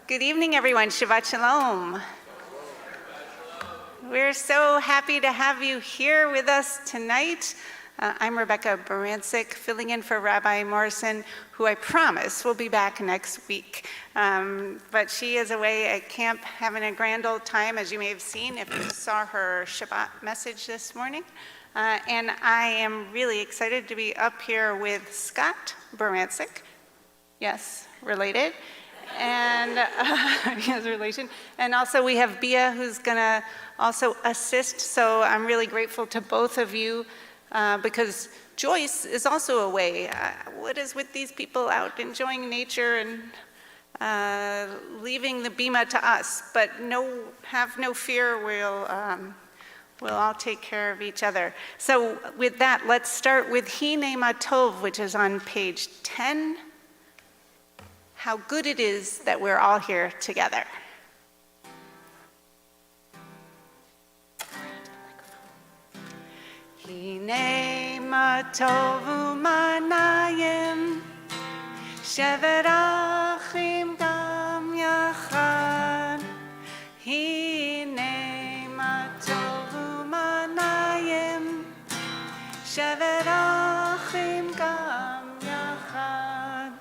Good evening, everyone. Shabbat Shalom. We're so happy to have you here with us tonight. I'm Rebecca Baranczyk, filling in for Rabbi Morrison, who I promise will be back next week. But she is away at camp having a grand old time, as you may have seen if you saw her Shabbat message this morning. And I am really excited to be up here with Scott Baranczyk. Yes, related. And he has a relation. And also we have Bia, who's going to also assist. So I'm really grateful to both of you because Joyce is also away. What is with these people out enjoying nature and leaving the bima to us? But have no fear, we'll all take care of each other. So with that, let's start with Hine Matov, which is on page 10. How good it is that we're all here together. Hine matov u'manayim, shevet achim gam yachad. Hine matov u'manayim, shevet achim gam yachad.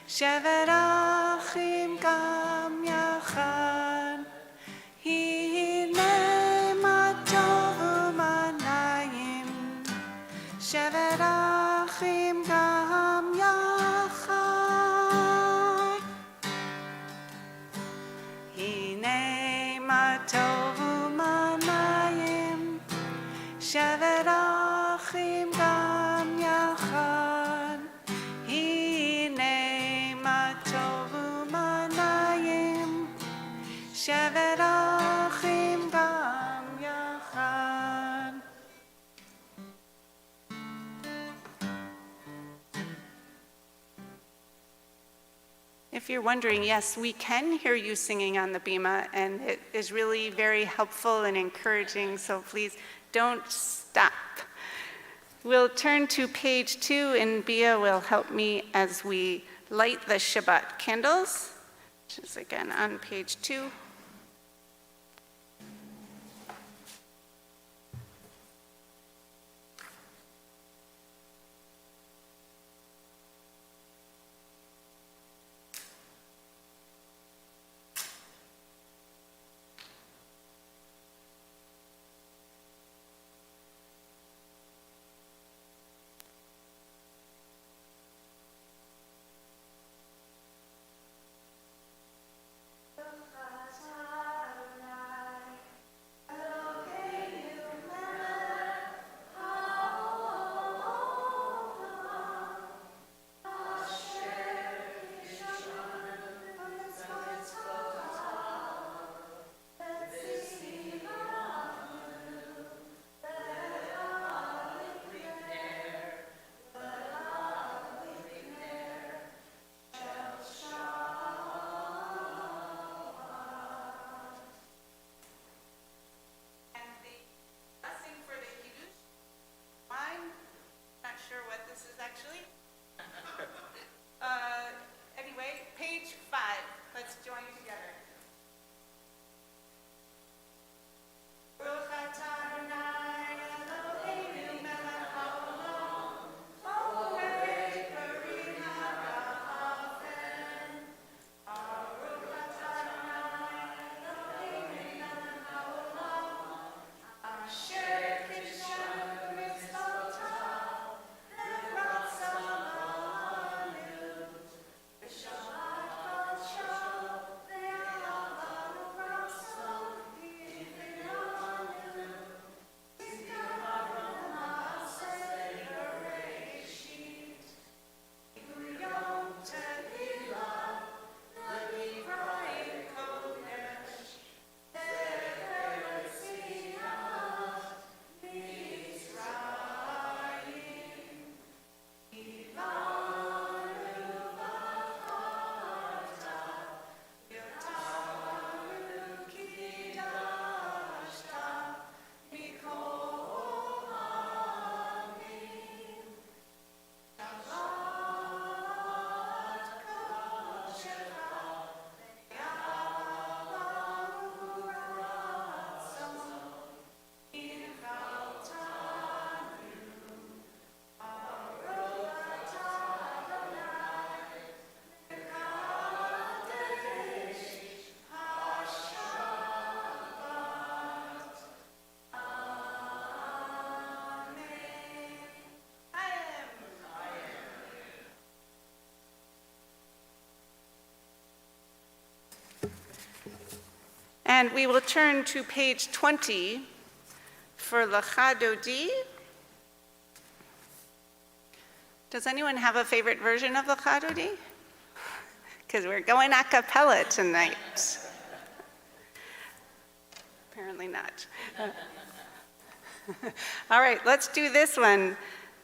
Shevet achim gam yachad, hine matov u'manayim. Shevet achim gam yachad, hine matov u'manayim. Shevet achim gam yachad. Shevet achim gam yachad. If you're wondering, yes, we can hear you singing on the bima, and it is really very helpful and encouraging, so please don't stop. We'll turn to page 2, and Bia will help me as we light the Shabbat candles, which is again on page 2. Anyway, page 5. Let's join together. Asher kishon mitzvotav, v'ratzon And we will turn to page 20 for Lecha Dodi. Does anyone have a favorite version of Lecha Dodi? Because we're going a cappella tonight. Apparently not. All right, let's do this one.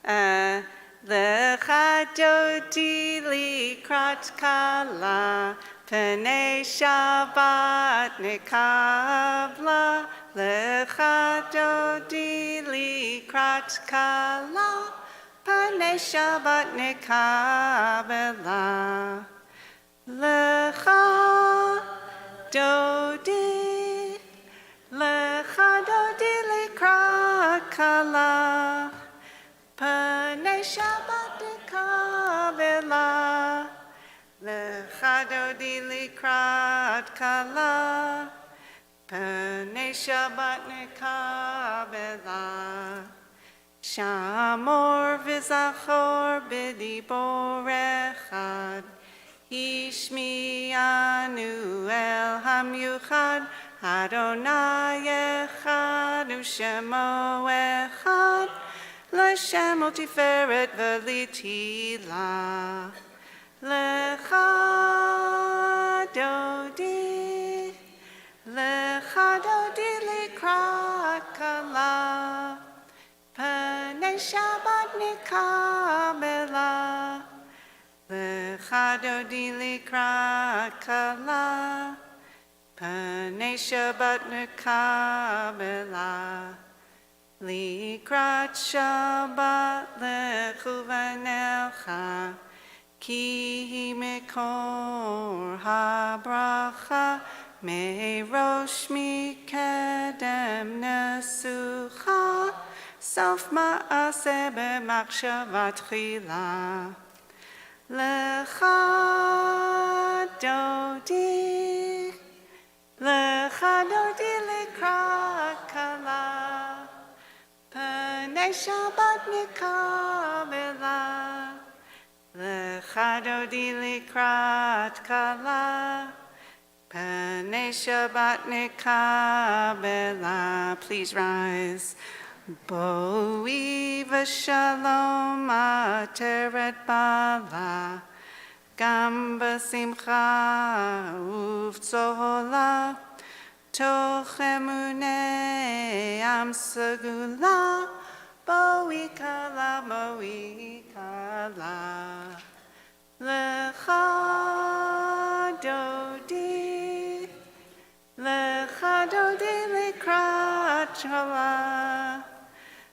Lecha Dodi likrat kala, Pnei Shabbat nekabla. Lecha Dodi likrat kala, Pnei Shabbat nekabla. Lecha Dodi, Lecha Dodi likrat kala, Pnei Shabbat nekabla. Lecha Dodi likrat kala, Pnei Shabbat nekabla. Shamor v'zachor b'dibor echad, Ishmi'anu el hamyuchad, Adonai echad u'shemo echad, L'Shem u'tiferet v'litila. Lecha Dodi, Lecha Dodi likrat kala, Pnei Shabbat nekabla. Lecha Dodi likrat kala, Pnei Shabbat nekabla. Likrat Shabbat lechu v'nelcha, Ki mekor habracha, Merosh mikedem nesucha, Sof ma'aseh b'machshavat tchila. Lecha Dodi, Lecha Dodi likrat kala, Pnei Shabbat nekabla. Lecha Dodi likrat kala, Pnei Shabbat nekabla. Please rise. Boi v'shalom ateret bala, Gam b'simcha uv'tzola, Toch emunei am segula, Boi kala, Boi kala. Lecha Dodi, Lecha Dodi likrat kala,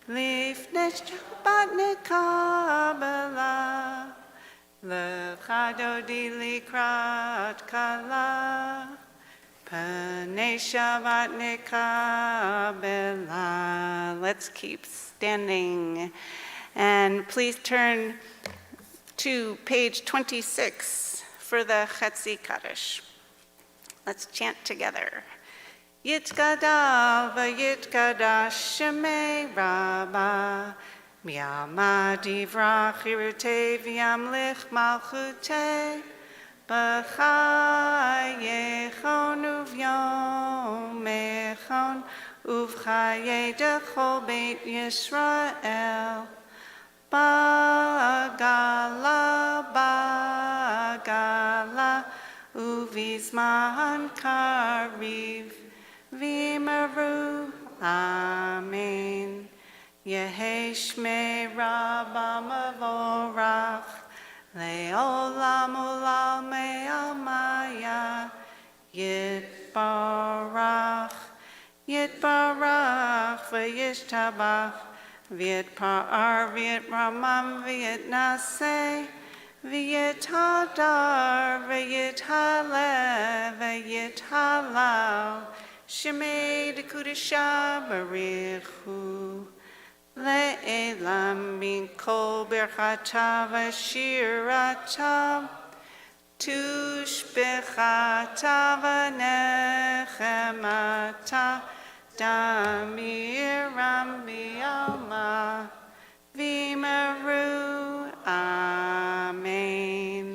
Lifnei Shabbat nekabla. Lecha Dodi likrat kala, Pnei Shabbat nekabla. Let's keep standing. And please turn to page 26 for the Chetzi Kaddish. Let's chant together. Yitkadal v'yitkadash shemei Rabba, Miyamad yivrach hirutei v'yamlich malchutei, B'chayechon uv'yomechon, uv'chayei dechol beit Yisrael, Bagala, Bagala, uv'izman kariv, V'maru, Amen. Yehi Shmei Rabba Mavorach, Le'olam u'lamei amaya, Yitbarach, Yitbarach, V'yishtabach, V'yitpa'ar, V'yitramam, V'yitnaseh, V'yithadar, V'yithaleh, V'yithalal, Shemei Dekudisha Barichu, Le'elam min kol berchata v'shirata, Tushbechata v'nechemata, Damiram b'yalma, V'maru, Amen.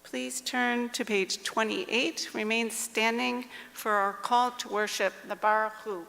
Please please turn to page 28. Remain standing for our call to worship, the Baruch Hu.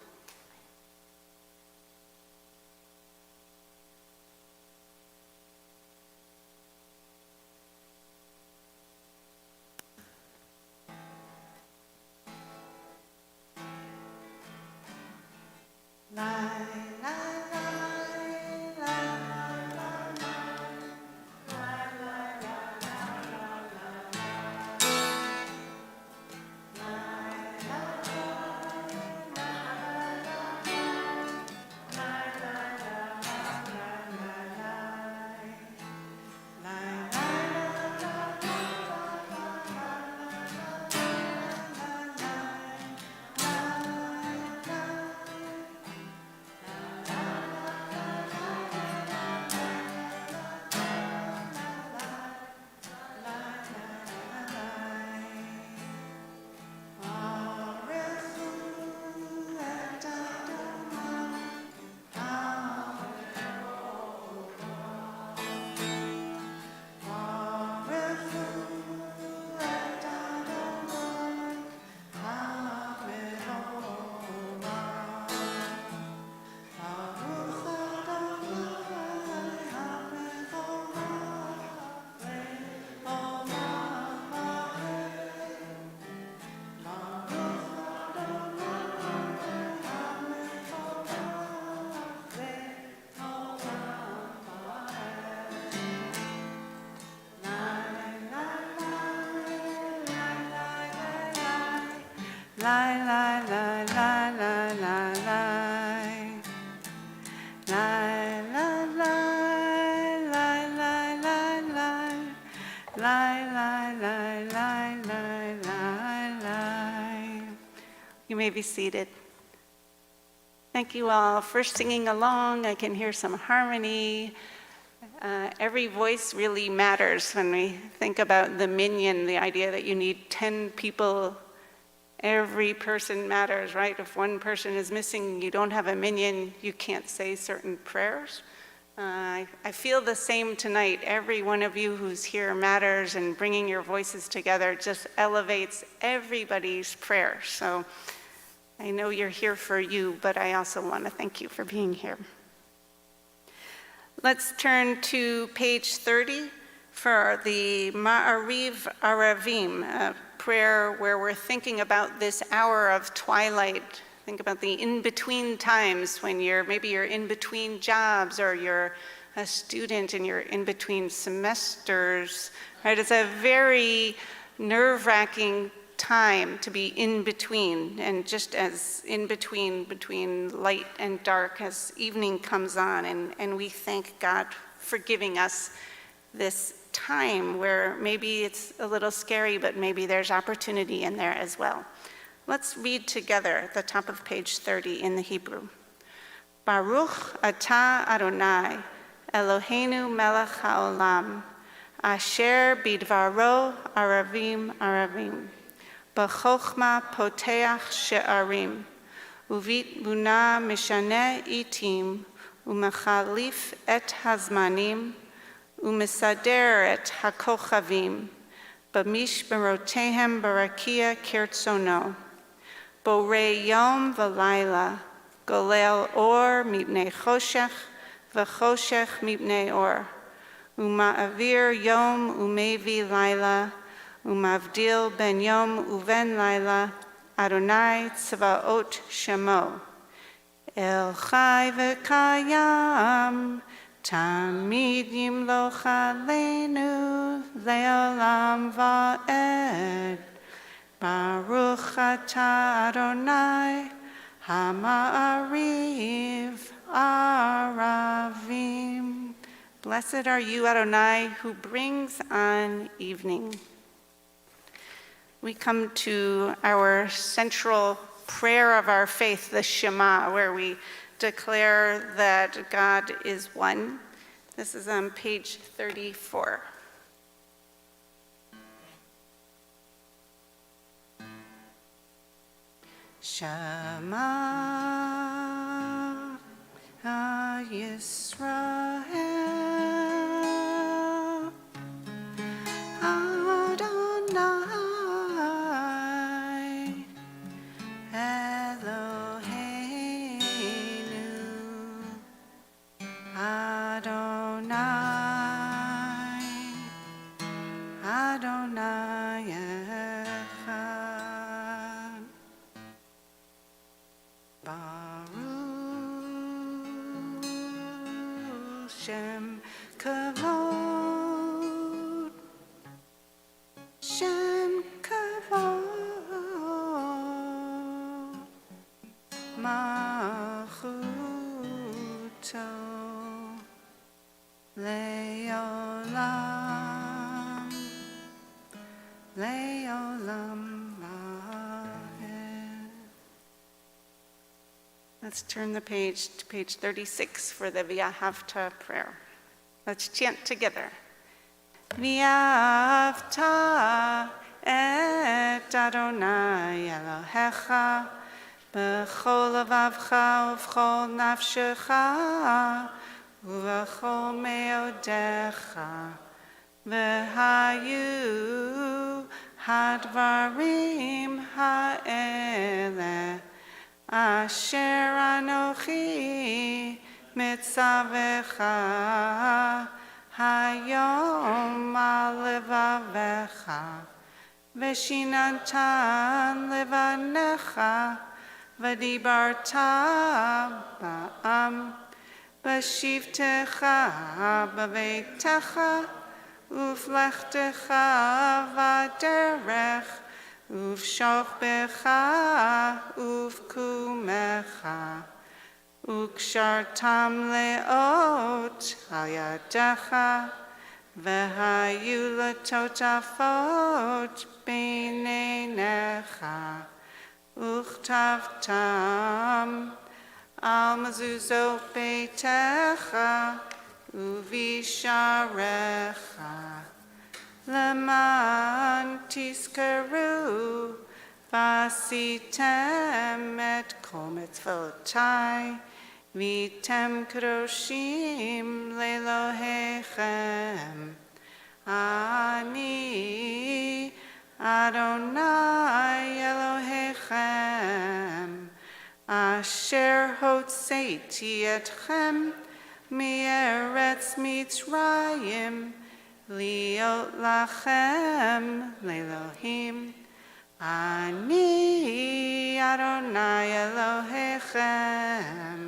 You may be seated. Thank you all for singing along. I can hear some harmony. Every voice really matters when we think about the minyan, the idea that you need 10 people. Every person matters, right? If one person is missing, you don't have a minyan, you can't say certain prayers. I feel the same tonight. Every one of you who's here matters, and bringing your voices together just elevates everybody's prayer. So I know you're here for you, but I also want to thank you for being here. Let's turn to page 30 for the Ma'ariv Aravim, a prayer where we're thinking about this hour of twilight. Think about the in-between times when maybe you're in between jobs, or you're a student and you're in between semesters, right? It's a very nerve-wracking time to be in between, and just as in between light and dark as evening comes on, and we thank God for giving us this time where maybe it's a little scary, but maybe there's opportunity in there as well. Let's read together at the top of page 30 in the Hebrew. Baruch atah Adonai, Eloheinu melech haolam, asher bidvaro aravim aravim, b'chochma poteach she'arim, uvitbuna mishaneh itim, umechalif et hazmanim, umesader et hakochavim, b'mishmerotehem barakia kirtzono, borei yom v'layla, golel or mipnei choshech, v'choshech mipnei or, uma'avir yom umevi layla, umavdil ben yom uven layla, Adonai tzvaot shemo. El chai v'kayam, tamid yimloch aleinu, le'olam va'ed. Baruch atah Adonai, Hama'ariv Aravim. Blessed are you, Adonai, who brings on evening. We come to our central prayer of our faith, the Shema, where we declare that God is one. This is on page 34. Shema Yisrael, Adonai Shem Kavod, Shem Kavod, Malchuto Leolam, Leolam Vaed. Let's turn the page to page 36 for the V'ahavta prayer. Let's chant together. V'ahavta et Adonai Elohecha b'chol levavcha u'v'chol nafshecha u'v'chol meodecha v'hayu hadvarim ha'ele asher anochi mitzavecha hayom al levavecha v'shinantan levanecha v'dibarta ba'am b'shivtecha b'veitecha uflechtecha v'derech ufshochbecha ufkumecha ukshartam leot hayadecha v'hayu letotafot b'neinecha uchtavtam al mezuzot beitecha uvisharecha leman tizkaru vasitem et kol mitzvotai vitem kadoshim lelohechem ani Adonai Elohechem asher hotzeiti etchem Me'eretz Mitzrayim liot lachem lelohim ani Adonai Elohechem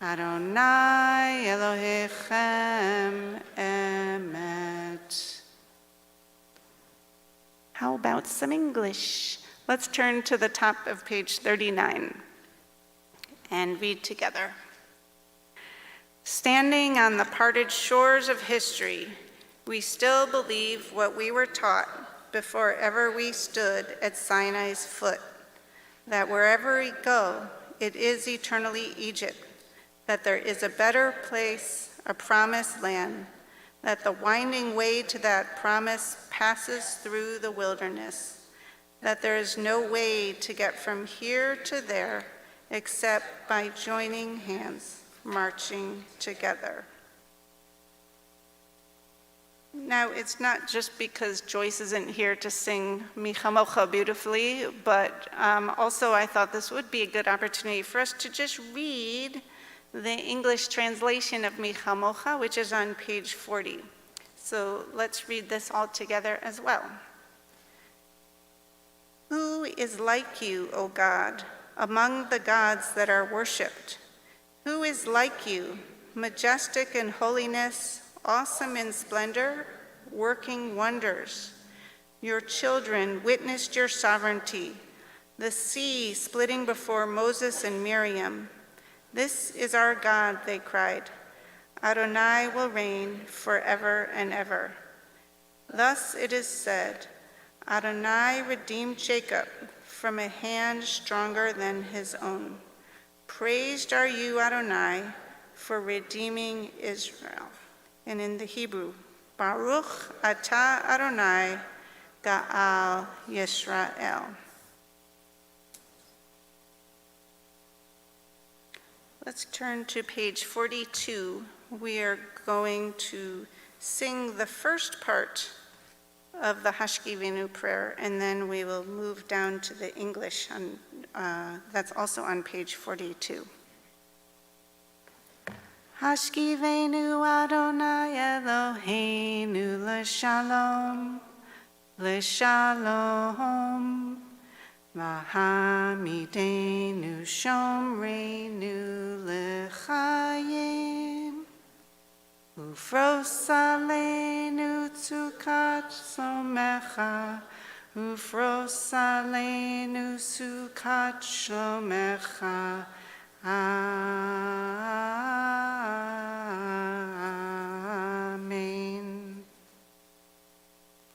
Adonai Elohechem emet. How about some English? Let's turn to the top of page 39 and read together. Standing on the parted shores of history, we still believe what we were taught before ever we stood at Sinai's foot, that wherever we go, it is eternally Egypt, that there is a better place, a promised land, that the winding way to that promise passes through the wilderness, that there is no way to get from here to there except by joining hands, marching together. Now, it's not just because Joyce isn't here to sing Mi Chamocha beautifully, but also I thought this would be a good opportunity for us to just read the English translation of Mi Chamocha, which is on page 40. So let's read this all together as well. Who is like you, O God, among the gods that are worshipped? Who is like you, majestic in holiness, awesome in splendor, working wonders? Your children witnessed your sovereignty, the sea splitting before Moses and Miriam. This is our God, they cried. Adonai will reign forever and ever. Thus it is said, Adonai redeemed Jacob from a hand stronger than his own. Praised are you, Adonai, for redeeming Israel. And in the Hebrew, Baruch atah Adonai Ga'al Yisrael. Let's turn to page 42. We are going to sing the first part of the Hashkivenu prayer, and then we will move down to the English. That's also on page 42. Hashkivenu Adonai Eloheinu l'shalom, l'shalom. V'hamidenu shomreinu l'chayim. Ufros aleinu sukat shomecha, Ufros aleinu sukat shomecha. Amen.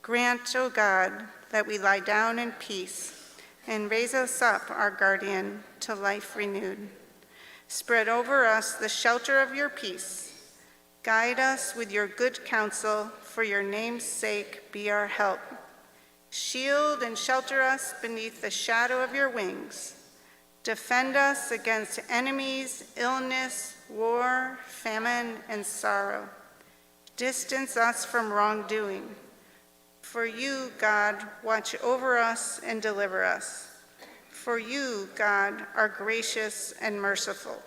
Grant, O God, that we lie down in peace and raise us up, our guardian, to life renewed. Spread over us the shelter of your peace. Guide us with your good counsel, for your name's sake be our help. Shield and shelter us beneath the shadow of your wings. Defend us against enemies, illness, war, famine, and sorrow. Distance us from wrongdoing. For you, God, watch over us and deliver us. For you, God, are gracious and merciful.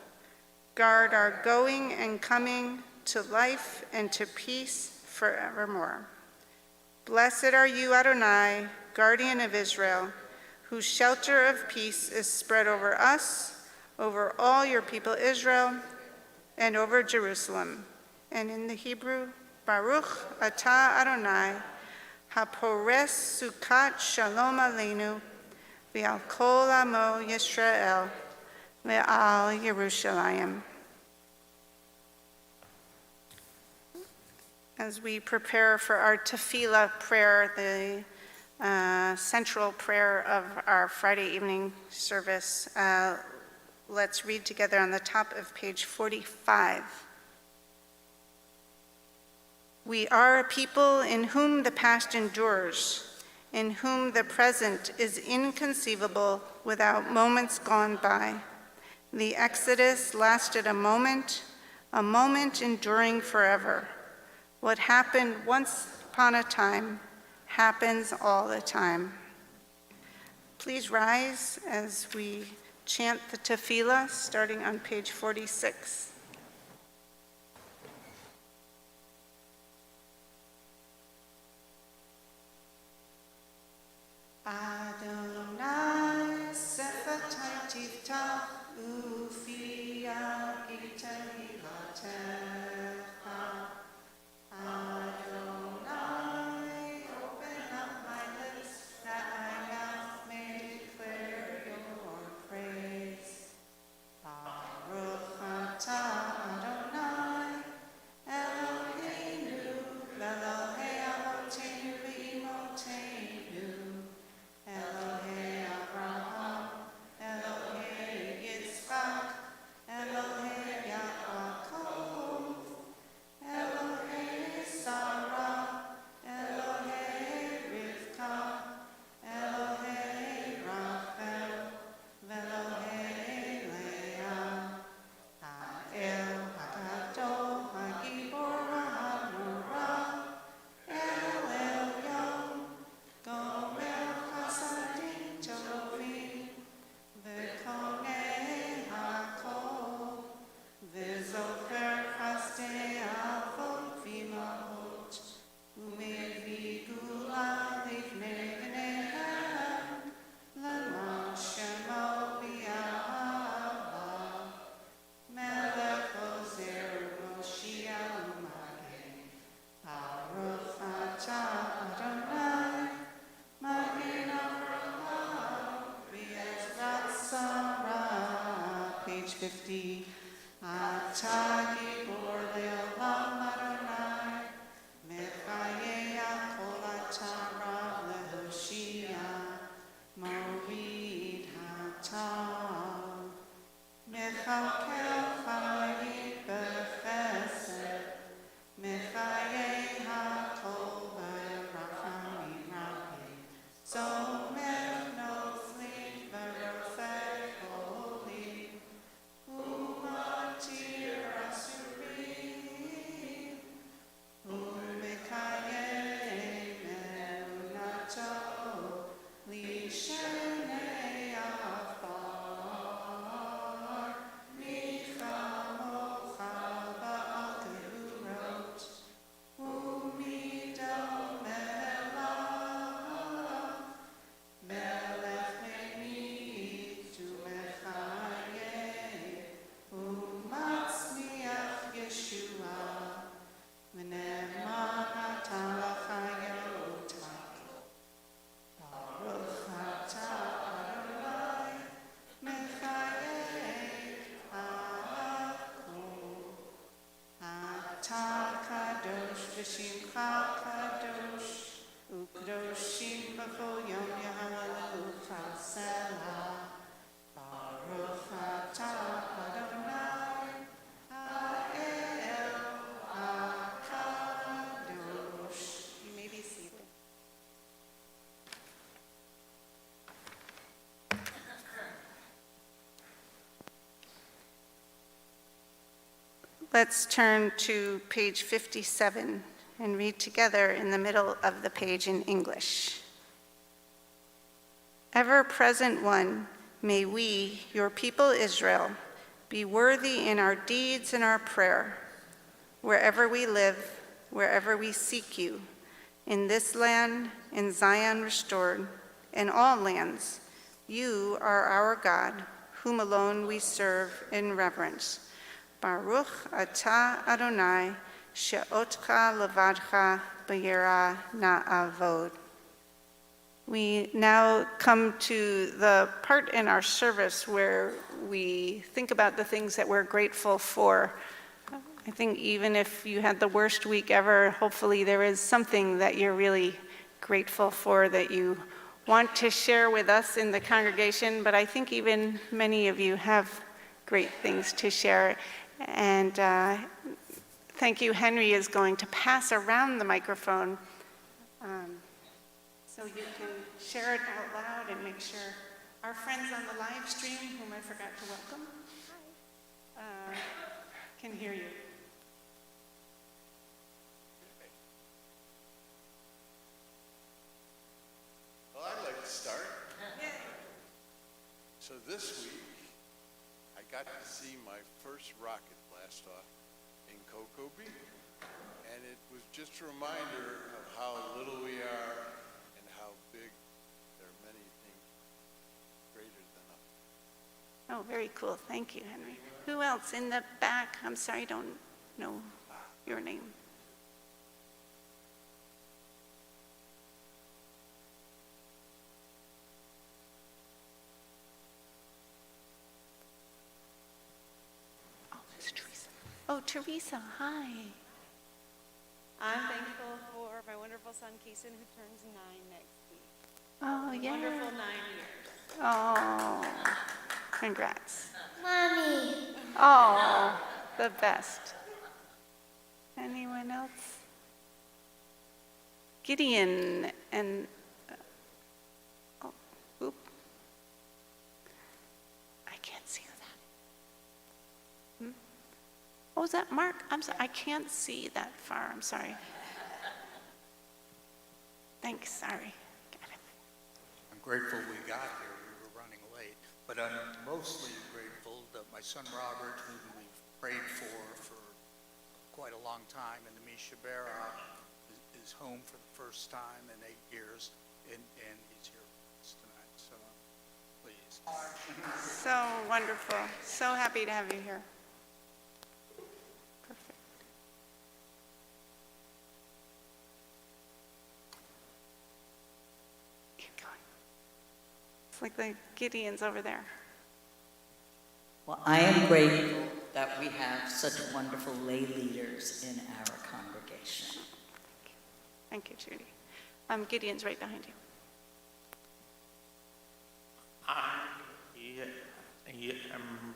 Guard our going and coming to life and to peace forevermore. Blessed are you, Adonai, guardian of Israel, whose shelter of peace is spread over us, over all your people Israel, and over Jerusalem. And in the Hebrew, Baruch atah Adonai, hapores sukat shalom aleinu, v'al kol amo Yisrael, ve'al Yerushalayim. As we prepare for our tefillah prayer, the central prayer of our Friday evening service, let's read together on the top of page 45. We are a people in whom the past endures, in whom the present is inconceivable without moments gone by. The Exodus lasted a moment enduring forever. What happened once upon a time happens all the time. Please rise as we chant the tefillah, starting on page 46. Adonai sefatai tiftach ufiya gitanilatecha. Adonai, open up my lips, that my mouth may declare your praise. Baruch atah Adonai, Eloheinu, Elohei Avotenu v'Imotenu, Elohei Abraham, Elohei Yitzchak, Elohei Yaakov, Elohei Sarah, Elohei Rivka, Elohei Rachel, Elohei Leah, Ha'el Haggadol Hagibor Ha'Nora, El Elyon, Gomer Chasadim Tovim, V'konei Hakol, V'zofer Chasdei Avot V'imahot, U'mevi Gula Livnei Bneihem, L'man Shemo B'Yahava, Melech Ozer Moshiach U'Magen, Baruch atah Adonai, Magen Avraham, V'ezrat Sarah, page 50. Atah Gibor Le'olam Adonai, Mechayeya Kol Atah Lehoshia, Morid Hatah, Mechalkel Chayim B'Chesed, Mechayeya Kol B'Rachamim Rabim, Zomer Noflim V'Rofeh Holim, Umatir Asur v'shimcha kadosh, u'kadoshim b'chol yom yahalalu chasela. Baruch atah Adonai ha'el ha'kadosh. You may be seated. Let's turn to page 57 and read together in the middle of the page in English. Ever-present one, may we, your people Israel, be worthy in our deeds and our prayer, wherever we live, wherever we seek you, in this land, in Zion restored, in all lands. You are our God, whom alone we serve in reverence. Baruch atah Adonai, she'otcha levadcha b'yirah na'avod. We now come to the part in our service where we think about the things that we're grateful for. I think even if you had the worst week ever, hopefully there is something that you're really grateful for that you want to share with us in the congregation, but I think even many of you have great things to share. And thank you. Henry is going to pass around the microphone so you can share it out loud and make sure our friends on the live stream, whom I forgot to welcome, can hear you. Well, I'd like to start. So this week, I got to see my first rocket blast off in Cocoa Beach. And it was just a reminder of how little we are and how big there are many things greater than us. Oh, very cool. Thank you, Henry. Who else in the back? I'm sorry, I don't know your name. Oh, Teresa, hi. I'm thankful for my wonderful son, Keeson, who turns 9 next week. Oh, yeah. Wonderful 9 years. Oh, congrats. Mommy. Oh, the best. Anyone else? Gideon and, oh, oop. I can't see that. Oh, is that Mark? I'm sorry, I can't see that far, I'm sorry. Thanks, sorry. Got it. I'm grateful we got here. We were running late, but I'm mostly grateful that my son Robert, whom we've prayed for quite a long time, in the Misha Bera, is home for the first time in 8 years, and he's here with us tonight, so I'm pleased. So wonderful. So happy to have you here. Perfect. Keep going. It's like the Gideons over there. Well, I am grateful that we have such wonderful lay leaders in our congregation. Thank you, Judy. Gideon's right behind you. I am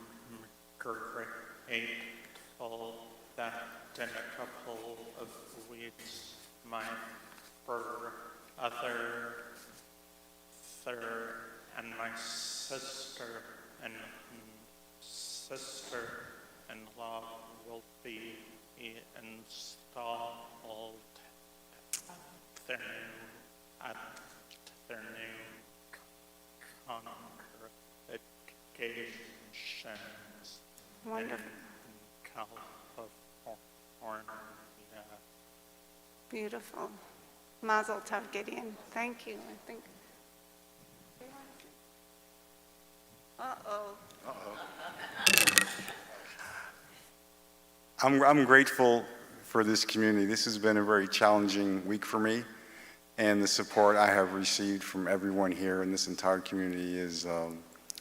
grateful that in a couple of weeks, my brother and my sister-in-law will be installed at their new congregations Wonderful. in California. Beautiful. Mazel tov, Gideon. Thank you. I think. Uh-oh. I'm grateful for this community. This has been a very challenging week for me, and the support I have received from everyone here in this entire community is,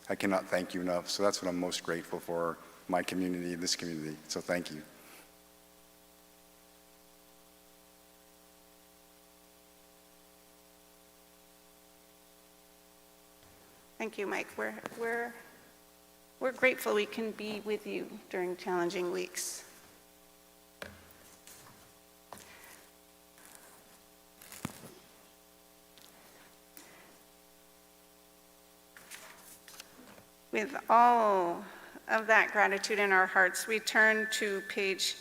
I cannot thank you enough. So that's what I'm most grateful for, my community, this community. So thank you. Thank you, Mike. We're grateful we can be with you during challenging weeks. With all of that gratitude in our hearts, we turn to page,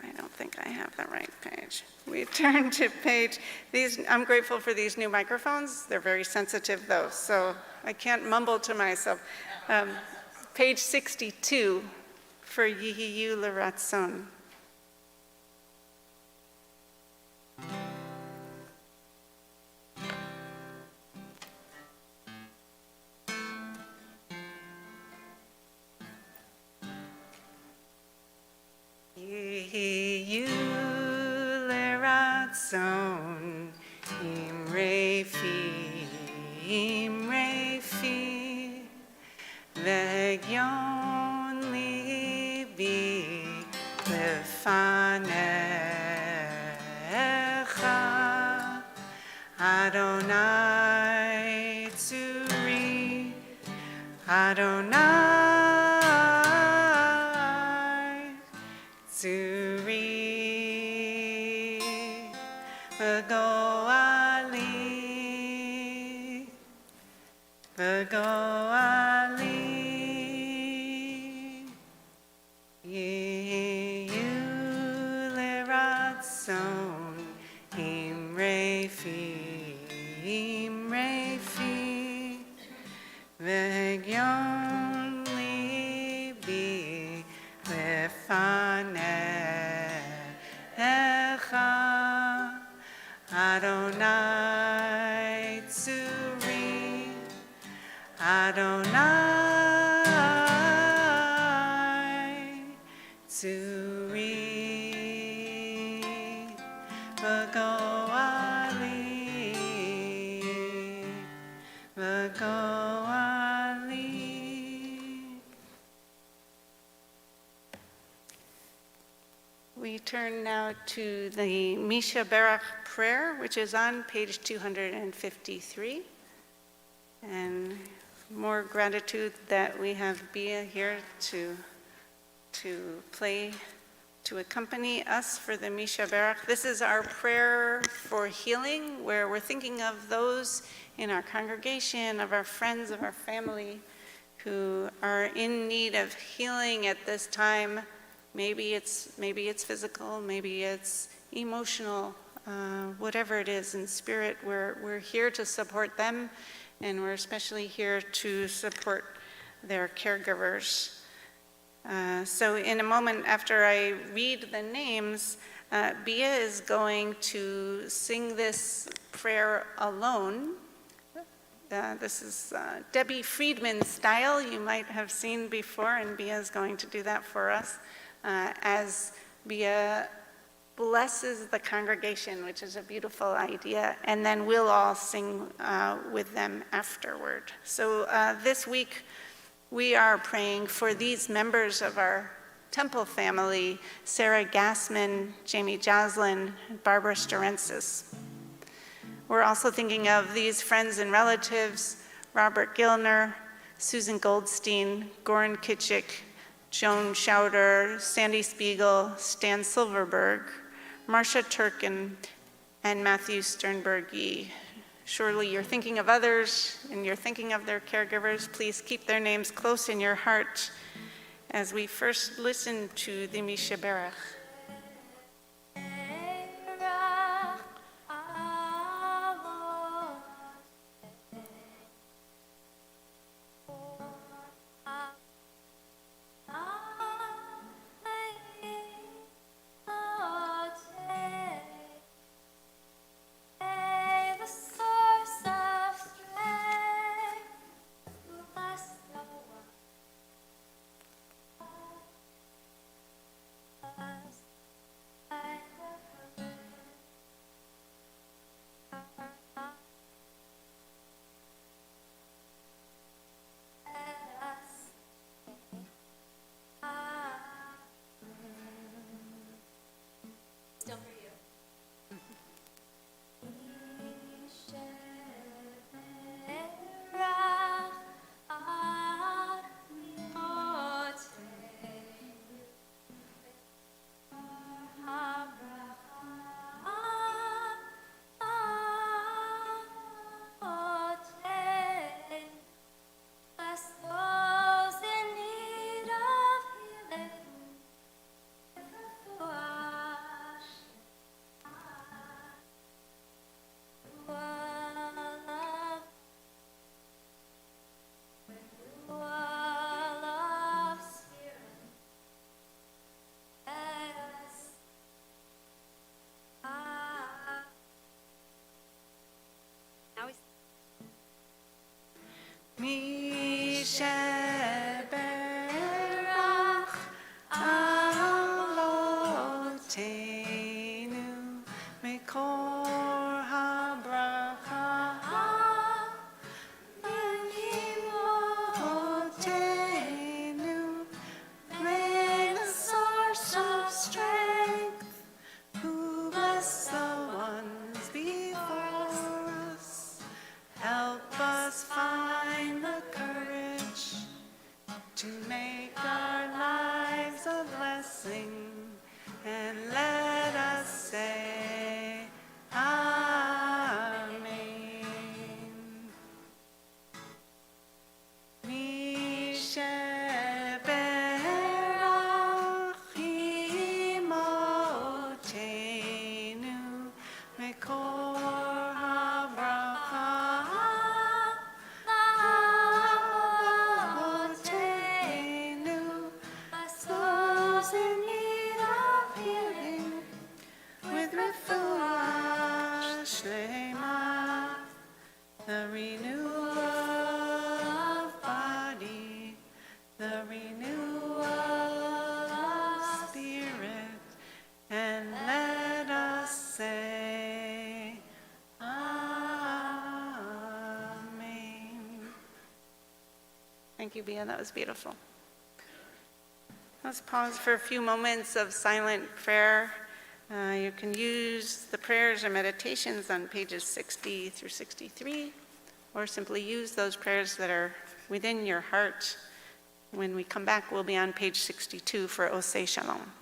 I don't think I have the right page. We turn to page, I'm grateful for these new microphones. They're very sensitive though, so I can't mumble to myself. Page 62 for Yihiyu L'Ratzon. Yihiyu L'Ratzon, Im Refi, V'gyon libi lefanecha, Adonai tzuri, Adonai tzuri, v'goali, v'goali, Yihiyu L'Ratzon, Im Refi, V'gyon libi lefanecha, Adonai tzuri, Adonai tzuri, v'goali, v'goali. We turn now to the Misha Berach prayer, which is on page 253. And more gratitude that we have Bia here to play, to accompany us for the Misha Berach. This is our prayer for healing, where we're thinking of those in our congregation, of our friends, of our family, who are in need of healing at this time. Maybe it's physical, maybe it's emotional, whatever it is in spirit. We're here to support them, and we're especially here to support their caregivers. So in a moment after I read the names, Bia is going to sing this prayer alone. This is Debbie Friedman style, you might have seen before, and Bia is going to do that for us as Bia blesses the congregation, which is a beautiful idea, and then we'll all sing with them afterward. So this week, we are praying for these members of our Temple family: Sarah Gassman, Jamie Joslin, and Barbara Storensis. We're also thinking of these friends and relatives: Robert Gilner, Susan Goldstein, Goran Kitchik, Joan Schauder, Sandy Spiegel, Stan Silverberg, Marcia Turkin, and Matthew Sternberg-Yee. Surely you're thinking of others and you're thinking of their caregivers. Please keep their names close in your heart as we first listen to the Misha Berach. Us. מקור הברכה. May the source of strength, who bless the ones before us, help us find the courage to make our lives a blessing, and let us say Amen. Misheberach imotenu mekor habracha. Avotenu, those in need of healing, with refuah shlema, the renewal of body, the renewal of spirit, and let us say Amen. Thank you, Bia. That was beautiful. Let's pause for a few moments of silent prayer. You can use the prayers or meditations on pages 60 through 63, or simply use those prayers that are within your heart. When we come back, we'll be on page 62 for Oseh Shalom.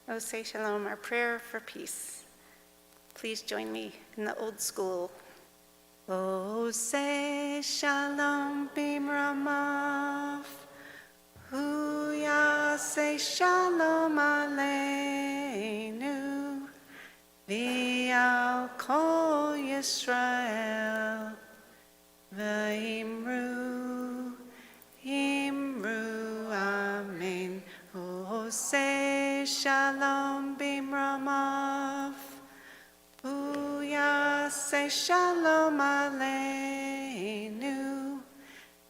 Oseh Shalom, our prayer for peace. Please join me in the old school. Oseh Shalom bimramav, hu yaseh shalom aleinu, v'al kol Yisrael, v'imru, imru, amen. Oseh Shalom bimramav, hu yaseh shalom aleinu,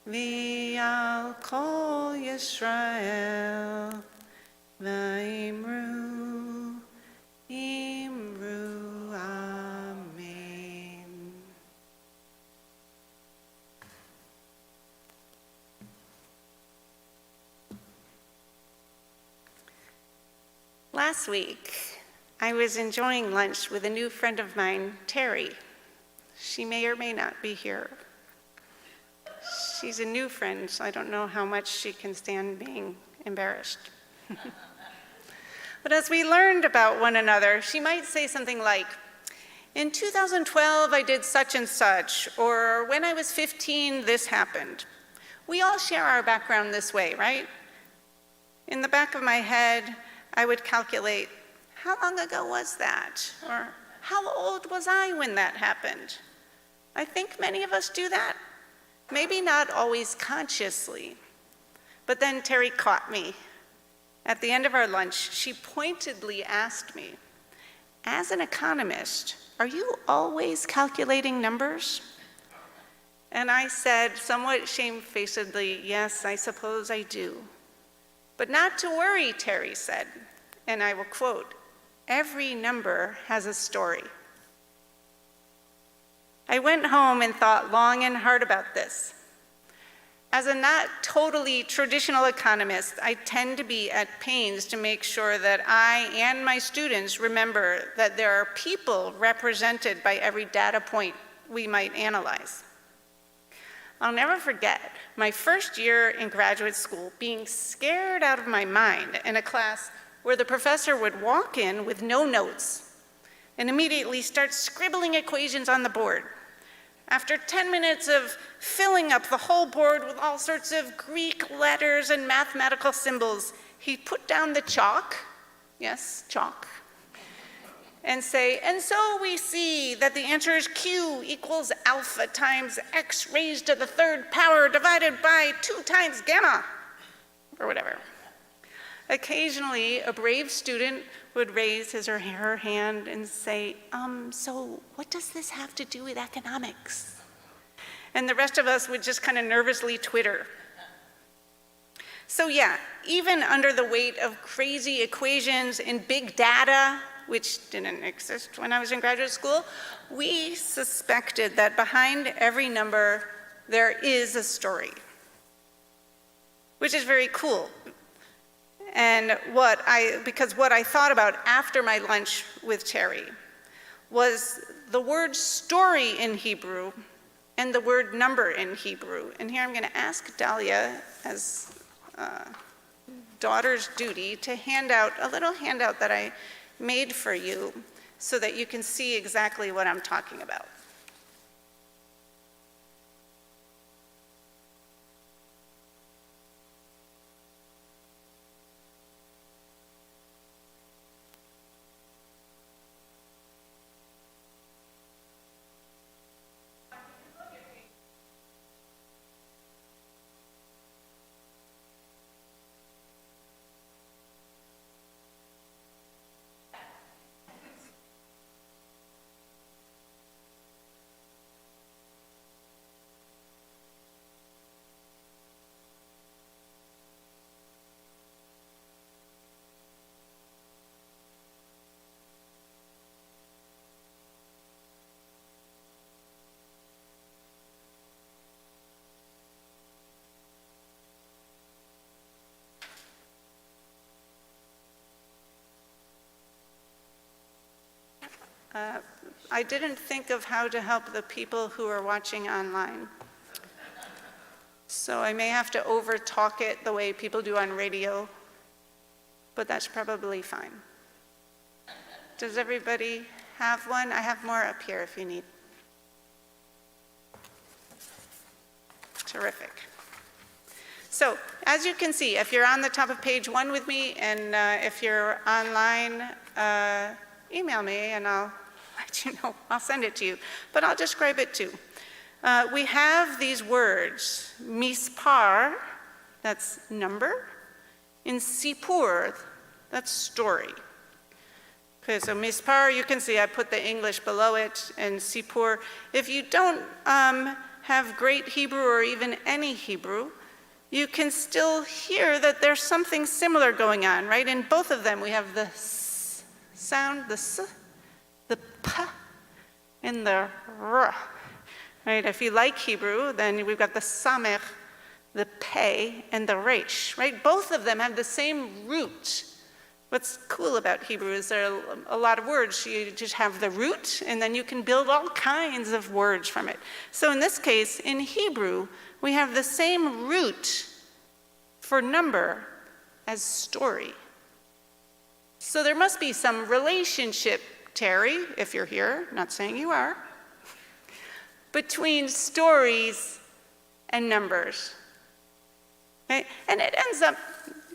v'al kol Yisrael, v'imru, imru, amen. Last week, I was enjoying lunch with a new friend of mine, Terry. She may or may not be here. She's a new friend, so I don't know how much she can stand being embarrassed. But as we learned about one another, she might say something like, in 2012, I did such and such, or when I was 15, this happened. We all share our background this way, right? In the back of my head, I would calculate, how long ago was that? Or how old was I when that happened? I think many of us do that. Maybe not always consciously. But then Terry caught me. At the end of our lunch, she pointedly asked me, as an economist, are you always calculating numbers? And I said, somewhat shamefacedly, yes, I suppose I do. But not to worry, Terry said, and I will quote, every number has a story. I went home and thought long and hard about this. As a not totally traditional economist, I tend to be at pains to make sure that I and my students remember that there are people represented by every data point we might analyze. I'll never forget my first year in graduate school being scared out of my mind in a class where the professor would walk in with no notes and immediately start scribbling equations on the board. After 10 minutes of filling up the whole board with all sorts of Greek letters and mathematical symbols, he'd put down the chalk, yes, chalk, and say, and so we see that the answer is Q equals alpha times x raised to the third power divided by 2 times gamma, or whatever. Occasionally, a brave student would raise his or her hand and say, so what does this have to do with economics? And the rest of us would just kind of nervously twitter. So yeah, even under the weight of crazy equations and big data, which didn't exist when I was in graduate school, we suspected that behind every number, there is a story, which is very cool. And because what I thought about after my lunch with Terry was the word story in Hebrew and the word number in Hebrew. And here I'm going to ask Dahlia, as daughter's duty, to hand out a little handout that I made for you so that you can see exactly what I'm talking about. I didn't think of how to help the people who are watching online. So I may have to over-talk it the way people do on radio, but that's probably fine. Does everybody have one? I have more up here if you need. Terrific. So as you can see, if you're on the top of page 1 with me, and if you're online, email me and I'll let you know. I'll send it to you, but I'll describe it too. We have these words, mispar, that's number, and sipur, that's story. Okay, so mispar, you can see I put the English below it, and sipur. If you don't have great Hebrew or even any Hebrew, you can still hear that there's something similar going on, right? In both of them, we have the s sound, the s, the p, and the r. Right? If you like Hebrew, then we've got the samech, the pei, and the resh. Right? Both of them have the same root. What's cool about Hebrew is there are a lot of words. You just have the root, and then you can build all kinds of words from it. So in this case, in Hebrew, we have the same root for number as story. So there must be some relationship, Terry, if you're here, not saying you are, between stories and numbers. Okay? And it ends up,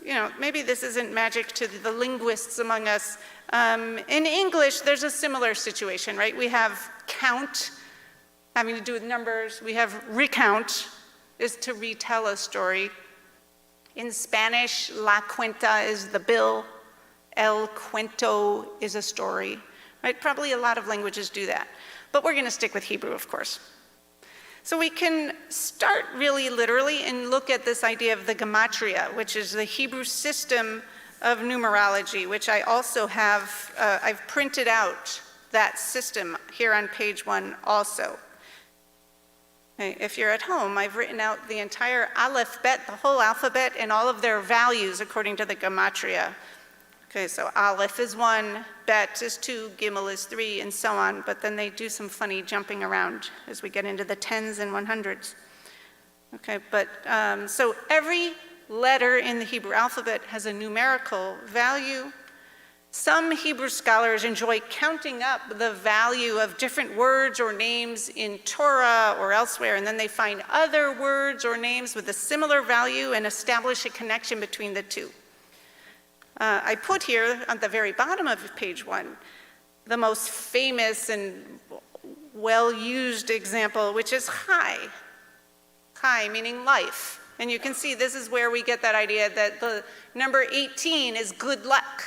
you know, maybe this isn't magic to the linguists among us. In English, there's a similar situation, right? We have count, having to do with numbers. We have recount, is to retell a story. In Spanish, la cuenta is the bill. El cuento is a story. Right? Probably a lot of languages do that. But we're going to stick with Hebrew, of course. So we can start really literally and look at this idea of the gematria, which is the Hebrew system of numerology, which I also have, I've printed out that system here on page 1 also. Okay, if you're at home, I've written out the entire alphabet, the whole alphabet, and all of their values according to the gematria. Okay, so Aleph is 1, Bet is 2, Gimel is 3, and so on, but then they do some funny jumping around as we get into the 10s and 100s. Okay, but so every letter in the Hebrew alphabet has a numerical value Some Hebrew scholars enjoy counting up the value of different words or names in Torah or elsewhere, and then they find other words or names with a similar value and establish a connection between the two. I put here at the very bottom of page 1 the most famous and well-used example, which is chai. Chai meaning life. And you can see this is where we get that idea that the number 18 is good luck,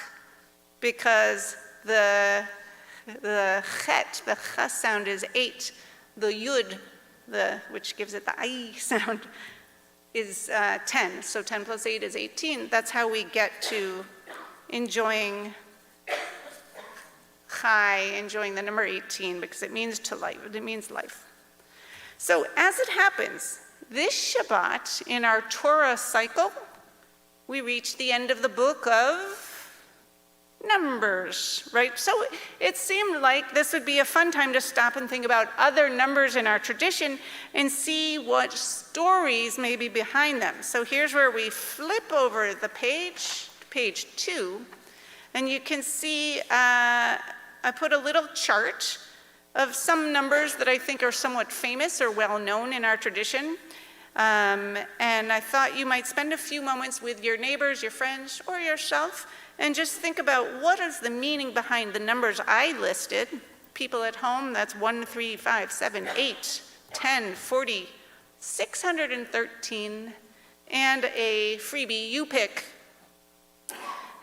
because the chet, the ch sound is 8. The yud, which gives it the I sound, is 10. So 10 plus 8 is 18. That's how we get to enjoying chai, enjoying the number 18, because it means to life. It means life. So as it happens, this Shabbat in our Torah cycle, we reach the end of the book of Numbers, right? So it seemed like this would be a fun time to stop and think about other numbers in our tradition and see what stories may be behind them. So here's where we flip over the page, page 2, and you can see I put a little chart of some numbers that I think are somewhat famous or well known in our tradition. And I thought you might spend a few moments with your neighbors, your friends, or yourself, and just think about what is the meaning behind the numbers I listed. People at home, that's 1, 3, 5, 7, 8, 10, 40, 613, and a freebie you pick.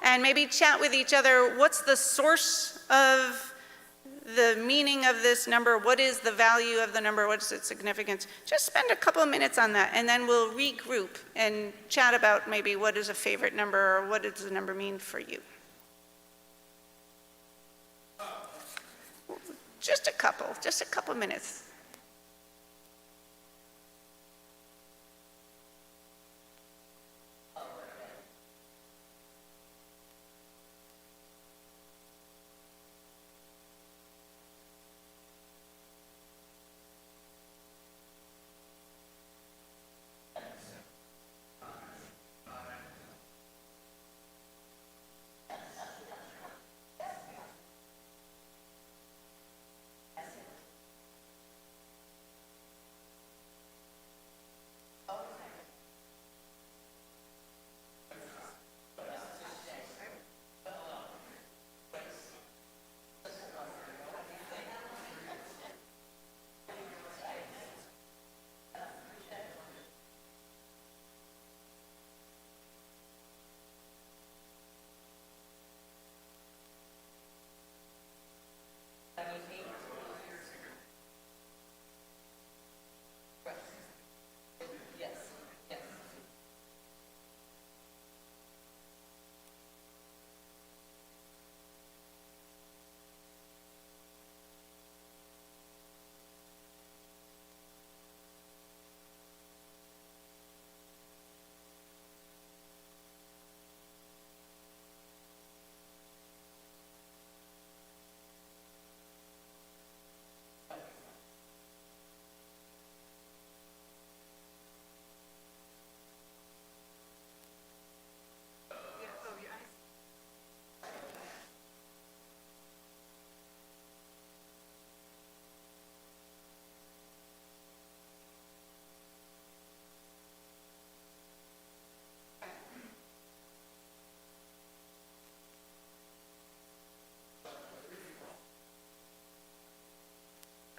And maybe chat with each other, what's the source of the meaning of this number? What is the value of the number? What's its significance? Just spend a couple of minutes on that, and then we'll regroup and chat about maybe what is a favorite number or what does the number mean for you. Just a couple minutes.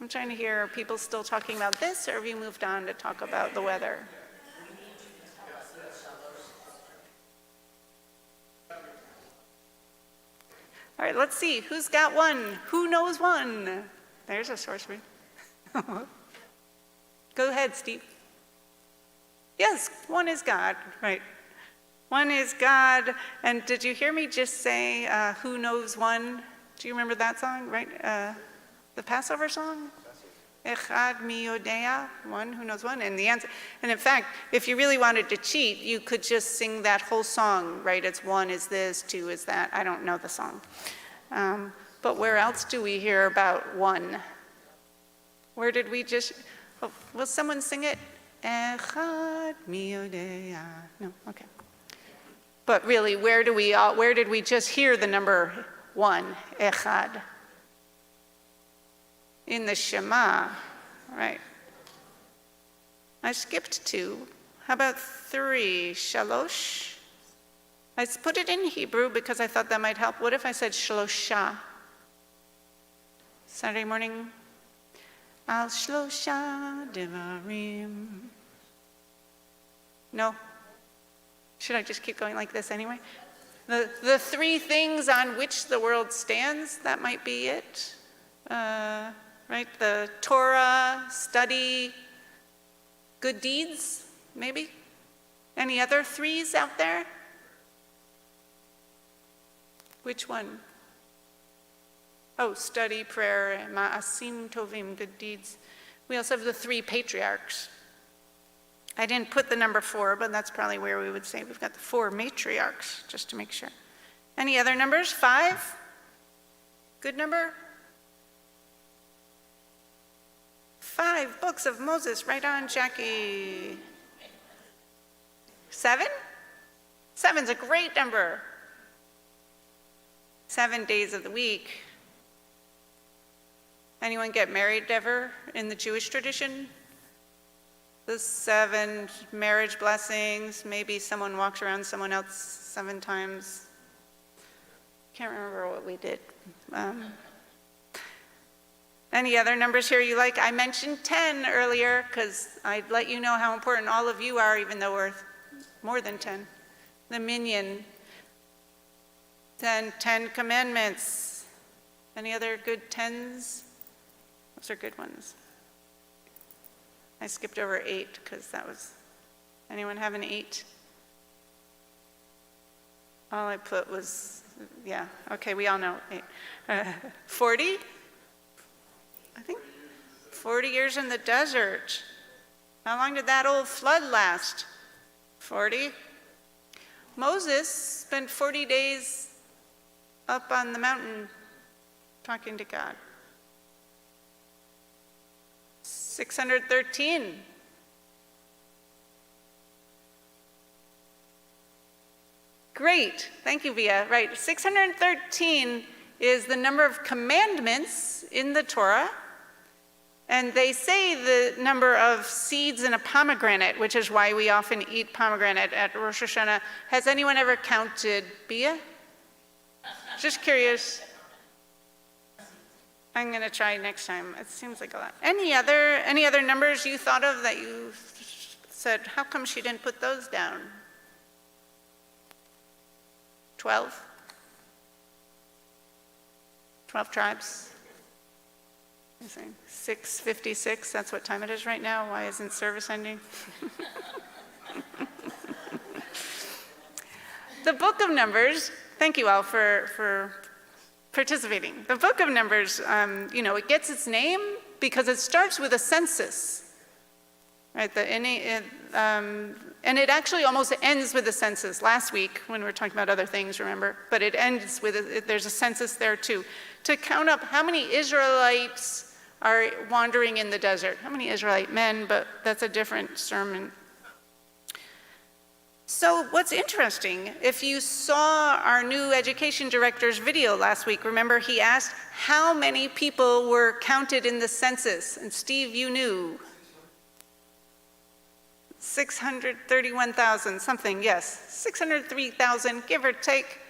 I'm trying to hear, are people still talking about this, or have you moved on to talk about the weather? All right, let's see. Who's got one? Who knows one? There's a source for you. Go ahead, Steve. Yes, one is God, right. One is God. And did you hear me just say, who knows one? Do you remember that song, right? The Passover song? Echad mi yodea, one who knows one. And the answer, and in fact, if you really wanted to cheat, you could just sing that whole song, right? It's 1 is this, 2 is that. I don't know the song. But where else do we hear about one? Where did we just, oh, will someone sing it? Echad mi yodea. No, okay. But really, where did we just hear the number one, echad. In the Shema, right? I skipped 2. How about 3, shalosh? I put it in Hebrew because I thought that might help. What if I said shlosha? Saturday morning, al shlosha devarim. No? Should I just keep going like this anyway? The 3 things on which the world stands, that might be it. Right? The Torah, study, good deeds, maybe? Any other 3s out there? Which one? Oh, study, prayer, ma'asim tovim, good deeds. We also have the 3 patriarchs. I didn't put the number 4, but that's probably where we would say we've got the 4 matriarchs, just to make sure. Any other numbers? 5? Good number? 5 books of Moses. Right on, Jackie. 7? 7's a great number. 7 days of the week. Anyone get married ever in the Jewish tradition? The 7 marriage blessings, maybe someone walks around someone else 7 times. Can't remember what we did. Any other numbers here you like? I mentioned 10 earlier because I'd let you know how important all of you are, even though we're more than 10. The minyan. 10 commandments. Any other good 10s? Those are good ones. I skipped over 8 because that was, anyone have an 8? All I put was, yeah, okay, we all know 8. 40? I think 40 years in the desert. How long did that old flood last? 40. Moses spent 40 days up on the mountain talking to God. 613. Great, thank you, Via. Right, 613 is the number of commandments in the Torah, and they say the number of seeds in a pomegranate, which is why we often eat pomegranate at Rosh Hashanah. Has anyone ever counted, Bia? Just curious. I'm going to try next time. It seems like a lot. Any other numbers you thought of that you said, how come she didn't put those down? 12? 12 tribes? 6:56, that's what time it is right now. Why isn't service ending? The book of Numbers, thank you all for participating. The book of Numbers, it gets its name because it starts with a census, right? And it actually almost ends with a census. Last week, when we were talking about other things, remember? But it ends with, there's a census there too, to count up how many Israelites are wandering in the desert. How many Israelite men, but that's a different sermon. So what's interesting, if you saw our new education director's video last week, remember he asked how many people were counted in the census, and Steve, you knew. 631,000 something, yes, 603,000, give or take,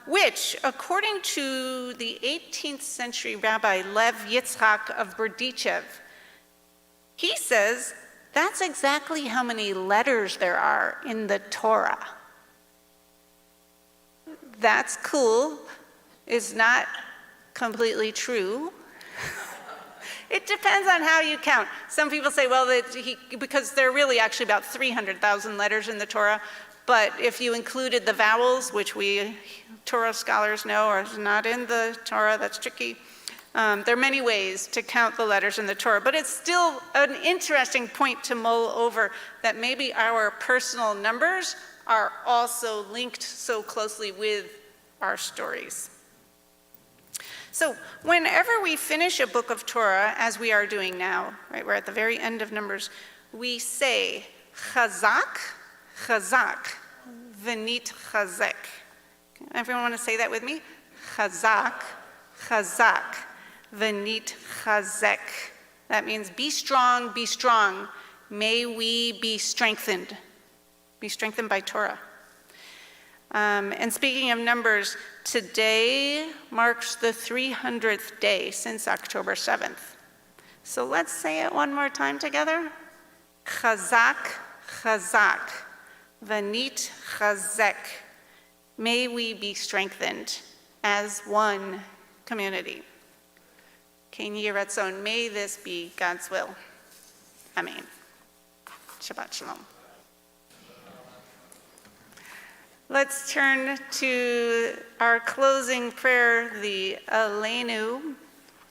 which, according to the 18th century Rabbi Lev Yitzchak of Berdichev, he says that's exactly how many letters there are in the Torah. That's cool. It's not completely true. It depends on how you count. Some people say, well, because there are really actually about 300,000 letters in the Torah, but if you included the vowels, which we Torah scholars know are not in the Torah, that's tricky. There are many ways to count the letters in the Torah, but it's still an interesting point to mull over that maybe our personal numbers are also linked so closely with our stories. So whenever we finish a book of Torah, as we are doing now, right, we're at the very end of Numbers, we say chazak, chazak, v'nit chazek. Everyone want to say that with me? chazak, chazak, v'nit chazek. That means be strong, be strong. May we be strengthened by Torah. And speaking of numbers, today marks the 300th day since October 7th. So let's say it one more time together. Chazak, chazak, v'nit chazek. May we be strengthened as one community. Ken Yeh Ratzon, may this be God's will. Amen. Shabbat Shalom. Let's turn to our closing prayer, the Aleinu.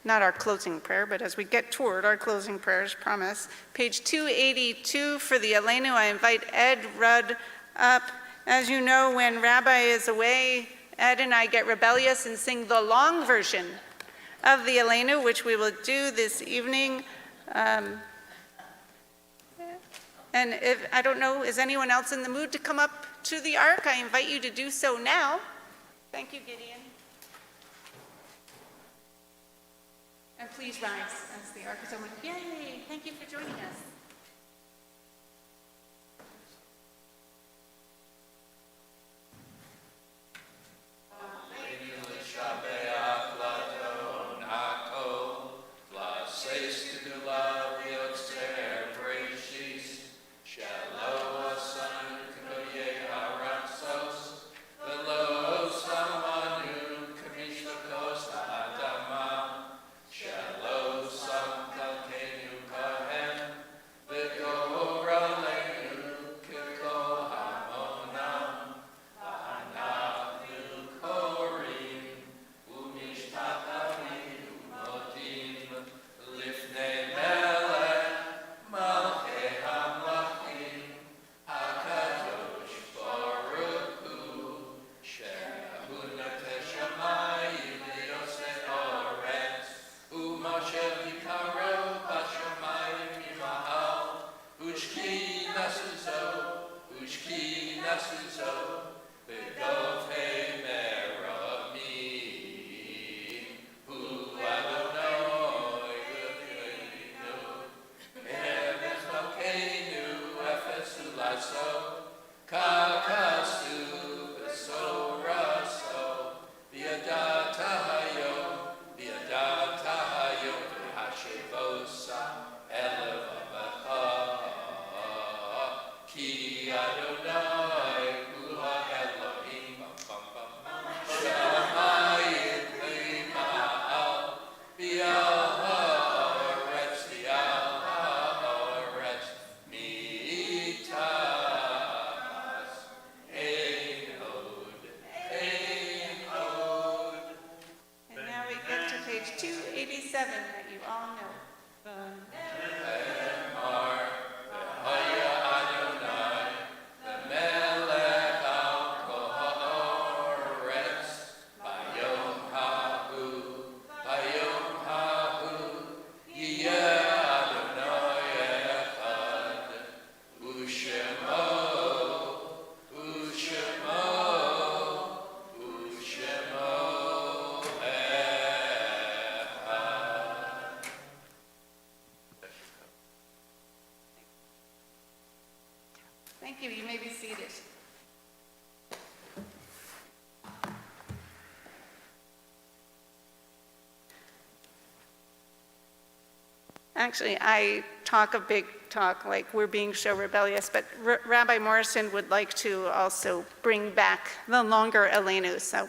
Not our closing prayer, but as we get toward our closing prayers, promise. Page 282 for the Aleinu. I invite Ed Rudd up. As you know, when Rabbi is away, Ed and I get rebellious and sing the long version of the Aleinu, which we will do this evening. And if, I don't know, is anyone else in the mood to come up to the ark? I invite you to do so now. Thank you, Gideon. And please rise as the ark is open. Yay, thank you for joining us. Thank you. You may be seated. Actually, I talk a big talk like we're being so rebellious, but Rabbi Morrison would like to also bring back the longer Aleinu, so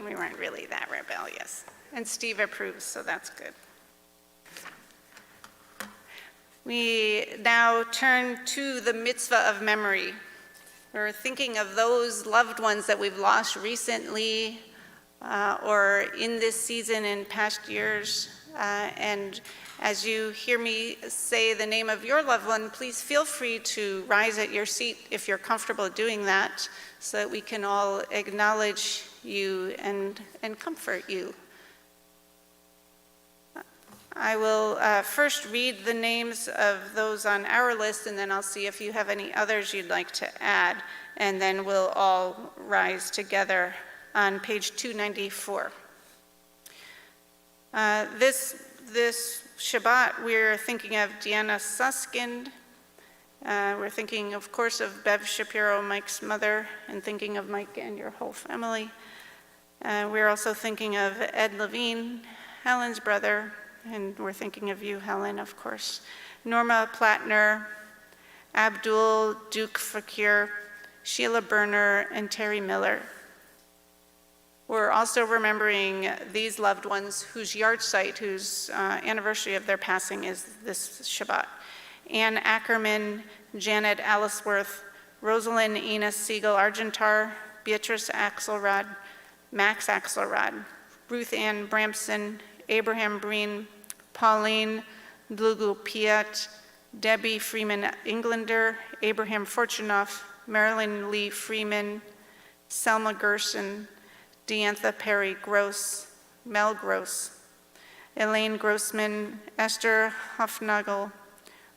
we weren't really that rebellious. And Steve approves, so that's good. We now turn to the mitzvah of memory. We're thinking of those loved ones that we've lost recently or in this season in past years. And as you hear me say the name of your loved one, please feel free to rise at your seat if you're comfortable doing that, so that we can all acknowledge you and comfort you. I will first read the names of those on our list, and then I'll see if you have any others you'd like to add, and then we'll all rise together on page 294. This Shabbat, we're thinking of Deanna Suskind. We're thinking, of course, of Bev Shapiro, Mike's mother, and thinking of Mike and your whole family. We're also thinking of Ed Levine, Helen's brother, and we're thinking of you, Helen, of course. Norma Plattner, Abdul Duke Fakir, Sheila Berner, and Terry Miller. We're also remembering these loved ones whose yahrzeit, whose anniversary of their passing is this Shabbat. Ann Ackerman, Janet Allisworth, Rosalind Enos Siegel Argentar, Beatrice Axelrod, Max Axelrod, Ruth Ann Bramson, Abraham Breen, Pauline Dlugu Piat, Debbie Freeman Englander, Abraham Fortunoff, Marilyn Lee Freeman, Selma Gerson, Deantha Perry Gross, Mel Gross, Elaine Grossman, Esther Hofnagel,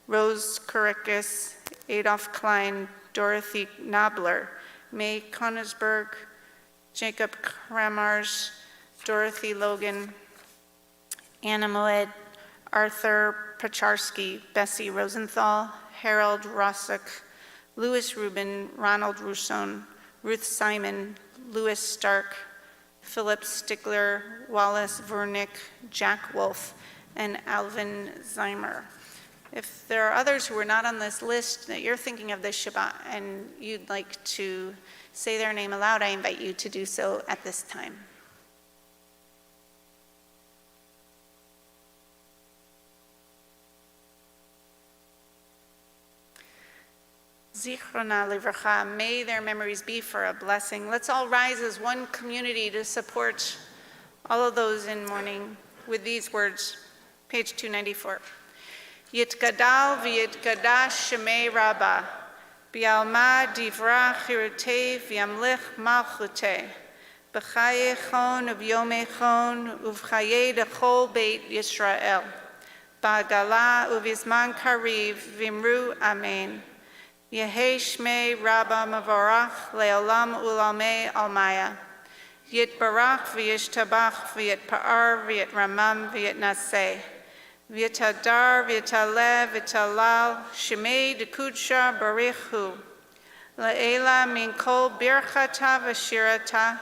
Rose Kurikis, Adolph Klein, Dorothy Knobler, May Konigsberg, Jacob Kramars, Dorothy Logan, Anna Moed, Arthur Pacharski, Bessie Rosenthal, Harold Rossick, Louis Rubin, Ronald Rousson, Ruth Simon, Louis Stark, Philip Stickler, Wallace Vernick, Jack Wolf, and Alvin Zeimer. If there are others who are not on this list that you're thinking of this Shabbat and you'd like to say their name aloud, I invite you to do so at this time. Zichrona livracha, may their memories be for a blessing. Let's all rise as one community to support all of those in mourning with these words, page 294. Yitgadal v'yitgadash shemei Rabbah, bi'alma divra chirutei v'yamlich malchutei, b'chayechon u'vyomechon uv'chayei dechol beit Yisrael, ba'gala uv'izman kariv v'imru amen. Yehei shmei Rabbah mavorach le'olam u'lamei almaya. Yitbarach v'yishtabach v'yitpa'ar v'yitramam v'yitnaseh. V'yitadar v'yitaleh v'yitalal shemei dekudsha barichu. Le'ela min kol birchata v'shirata,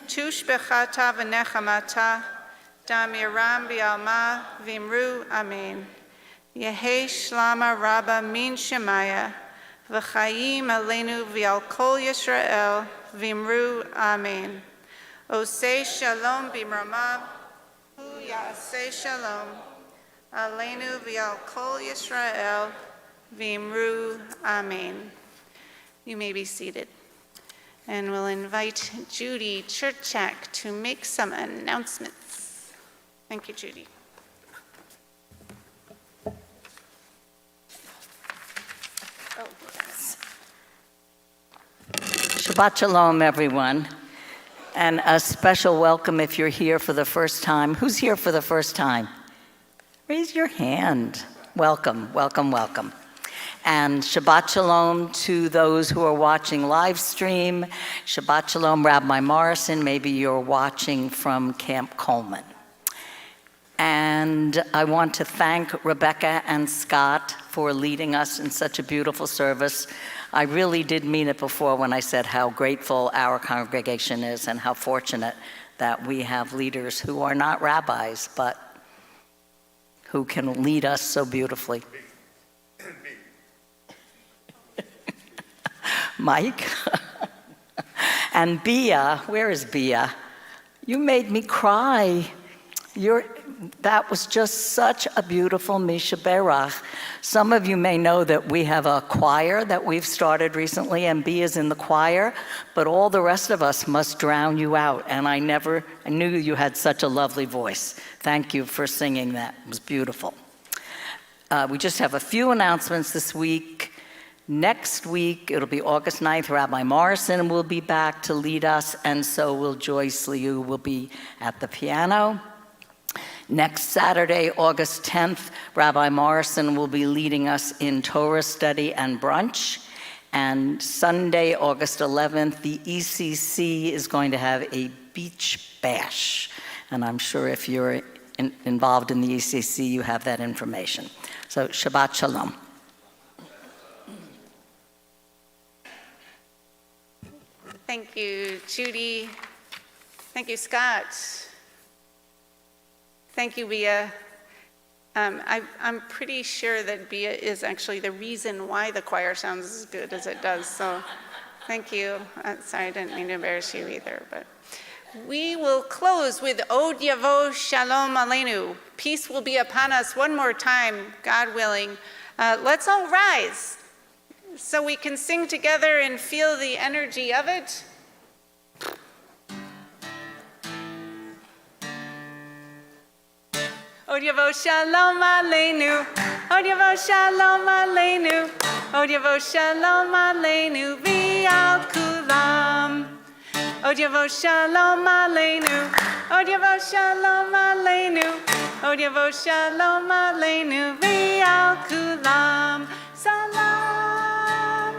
tushbechata v'nechamata, damiram v'alma v'imru amen. Yehei shlama Rabbah min shemaya, v'chayim aleinu v'al kol Yisrael v'imru amen. Osei shalom b'mramav, hu ya'aseh shalom, aleinu v'al kol Yisrael v'imru amen. You may be seated. And we'll invite Judy Churchak to make some announcements. Thank you, Judy. Oh, yes. Shabbat Shalom, everyone. And a special welcome if you're here for the first time. Who's here for the first time? Raise your hand. Welcome, welcome, welcome. And Shabbat Shalom to those who are watching live stream. Shabbat Shalom, Rabbi Morrison. Maybe you're watching from Camp Coleman. And I want to thank Rebecca and Scott for leading us in such a beautiful service. I really did mean it before when I said how grateful our congregation is and how fortunate that we have leaders who are not rabbis, but who can lead us so beautifully. Mike. And Bia, where is Bia? You made me cry. That was just such a beautiful Misha Berach. Some of you may know that we have a choir that we've started recently, and Bia's in the choir, but all the rest of us must drown you out, and I knew you had such a lovely voice. Thank you for singing that. It was beautiful. We just have a few announcements this week. Next week, it'll be August 9th, Rabbi Morrison will be back to lead us, and so will Joyce Liu will be at the piano. Next Saturday, August 10th, Rabbi Morrison will be leading us in Torah study and brunch. And Sunday, August 11th, the ECC is going to have a beach bash. And I'm sure if you're involved in the ECC, you have that information. So Shabbat Shalom. Thank you, Judy. Thank you, Scott. Thank you, Bia. I'm pretty sure that Bia is actually the reason why the choir sounds as good as it does, so thank you. Sorry, I didn't mean to embarrass you either, but we will close with Od Yavo Shalom Aleinu. Peace will be upon us one more time, God willing. Let's all rise so we can sing together and feel the energy of it. Od Yavo Shalom Aleinu, Od Yavo Shalom Aleinu, Od Yavo Shalom Aleinu, V'al Kulam. Od Yavo Shalom Aleinu, Od Yavo Shalom Aleinu, Od Yavo Shalom Aleinu, V'al Kulam. Salam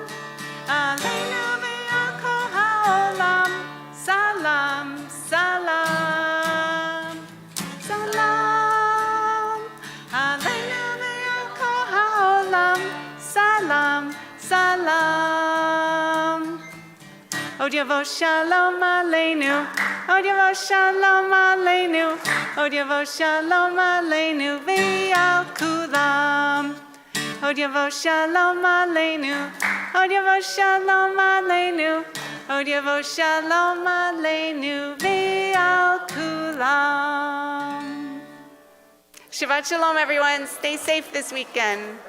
Aleinu v'al kol ha'olam. Salam, salam, salam. Aleinu v'al kol ha'olam. Salam, salam. Od Yavo Shalom Aleinu, Od Yavo Shalom Aleinu, Od Yavo Shalom Aleinu, V'al Kulam. Od Yavo Shalom Aleinu, Od Yavo Shalom Aleinu, Od Yavo Shalom Aleinu, V'al Kulam. Shabbat Shalom, everyone. Stay safe this weekend.